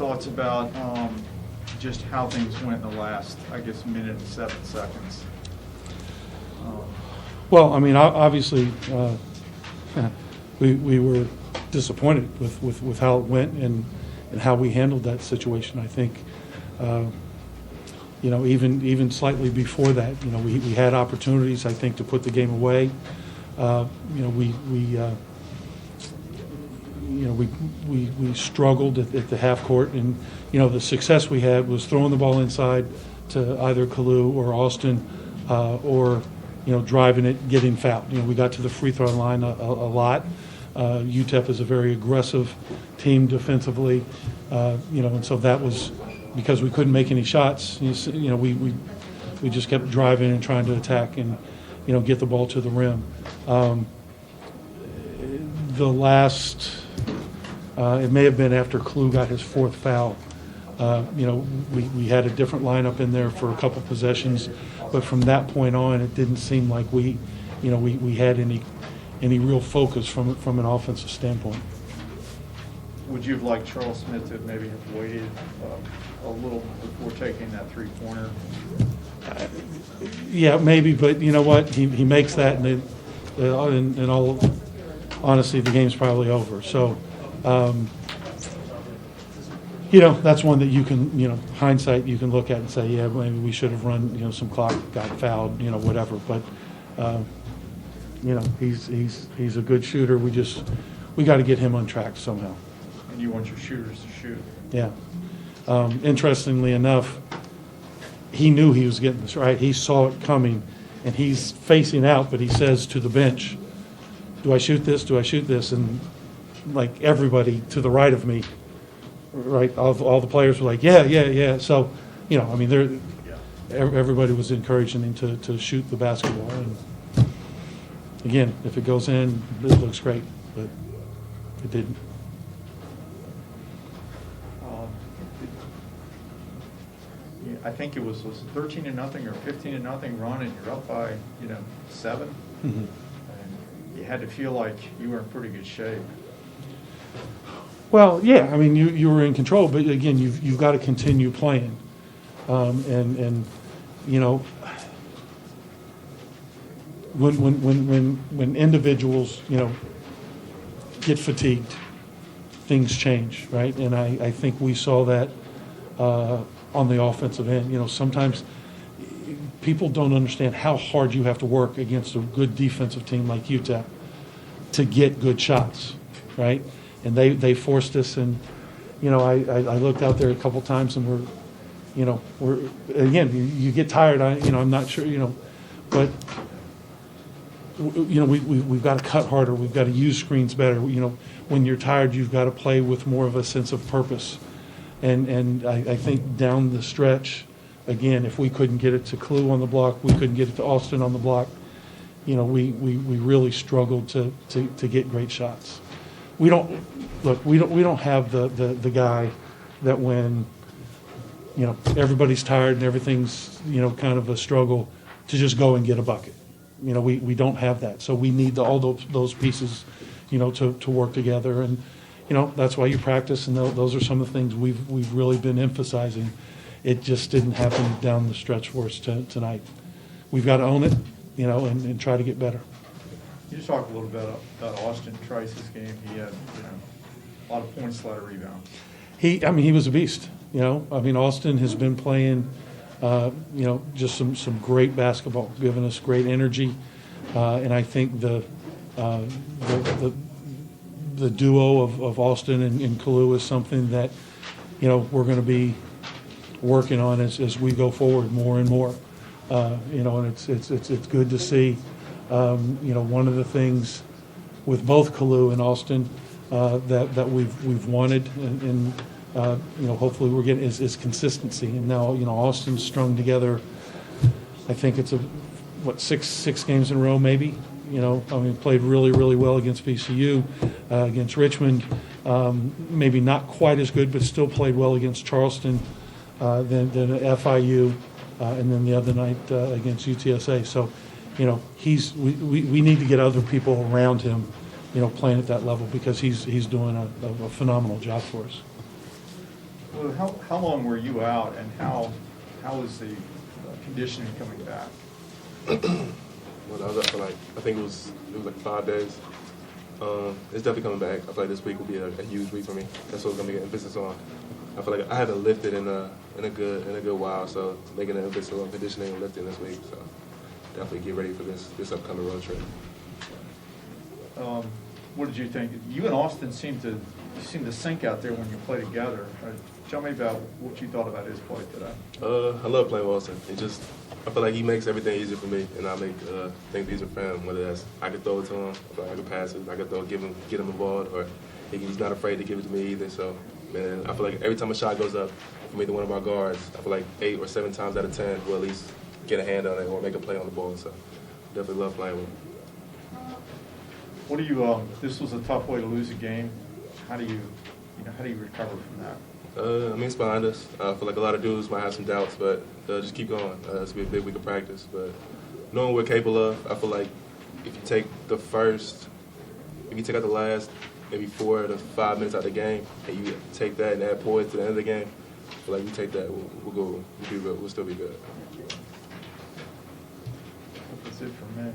thoughts about just how things went in the last, I guess, minute and 7 seconds? Well, I mean, obviously, we were disappointed with how it went and how we handled that situation. I think, even slightly before that, we had opportunities, I think, to put the game away. We struggled at the half court, and the success we had was throwing the ball inside to either Kalu or Austin, or driving it, getting fouled. We got to the free throw line a lot. UTEP is a very aggressive team defensively, and so that was because we couldn't make any shots. We just kept driving and trying to attack and get the ball to the rim. The last, it may have been after Kalu got his 4th foul. We had a different lineup in there for a couple possessions, but from that point on, it didn't seem like we had any real focus from an offensive standpoint. Would you have liked Charles Smith to maybe have waited a little before taking that 3-pointer? Yeah, maybe, but you know what? He makes that, and in all honesty, the game's probably over. So, that's one that you can, hindsight, you can look at and say, yeah, maybe we should have run, some clock, got fouled, whatever. But, he's a good shooter. We got to get him on track somehow. And you want your shooters to shoot. Yeah. Interestingly enough, he knew he was getting this right. He saw it coming, and he's facing out, but he says to the bench, do I shoot this? Do I shoot this? And like everybody to the right of me, right, all the players were like, yeah. So, everybody was encouraging him to shoot the basketball. And again, if it goes in, it looks great, but it didn't. I think it was 13-0 or 15-0 run, and you're up by 7. Mm-hmm. And you had to feel like you were in pretty good shape. Well, yeah, I mean, you were in control, but again, you've got to continue playing, and when individuals get fatigued, things change, right? And I think we saw that on the offensive end. Sometimes people don't understand how hard you have to work against a good defensive team like UTEP to get good shots, right? And they forced us, and I looked out there a couple times, and we're again, you get tired. I'm not sure, but we've got to cut harder. We've got to use screens better. When you're tired, you've got to play with more of a sense of purpose. And I think down the stretch, again, if we couldn't get it to Kalu on the block, we couldn't get it to Austin on the block. We really struggled to get great shots. We don't have the guy that when everybody's tired and everything's kind of a struggle to just go and get a bucket. We don't have that. So we need all those pieces to work together, and that's why you practice, and those are some of the things we've really been emphasizing. It just didn't happen down the stretch for us tonight. We've got to own it, and try to get better. You just talk a little bit about Austin Trice's game. He had a lot of points, a lot of rebounds. He was a beast. Austin has been playing, just some great basketball, giving us great energy, and I think the duo of Austin and Kalu is something that we're going to be working on as we go forward more and more. And it's good to see. One of the things with both Kalu and Austin that we've wanted, and hopefully we're getting is consistency. And now Austin's strung together. I think it's six games in a row maybe. Played really, really well against VCU, against Richmond. Maybe not quite as good, but still played well against Charleston, then FIU, and then the other night against UTSA. So, we need to get other people around him, playing at that level, because he's doing a phenomenal job for us. Well, how long were you out, and how is the conditioning coming back? Well, I was up for like, I think it was like 5 days. It's definitely coming back. I feel like this week will be a huge week for me. That's what I'm gonna get emphasis on. I feel like I haven't lifted in a good while, so making an emphasis on conditioning and lifting this week. So definitely get ready for this upcoming road trip. What did you think? You and Austin seem to sync out there when you play together. Tell me about what you thought about his play today. I love playing with Austin. I feel like he makes everything easier for me, and I make things easier for him. Whether that's I can throw it to him, or I can pass it, I can get him involved, or he's not afraid to give it to me either. So, man, I feel like every time a shot goes up from either one of our guards, I feel like 8 or 7 times out of 10 we'll at least get a hand on it or make a play on the ball. So, definitely love playing with him. What do you? This was a tough way to lose a game. How do you recover from that? I mean, it's behind us. I feel like a lot of dudes might have some doubts, but just keep going. It's gonna be a big week of practice. But knowing what we're capable of, I feel like if you take out the last maybe 4 to 5 minutes out of the game, and you take that and add poise to the end of the game, I feel like we take that, we'll still be good. That's it for me.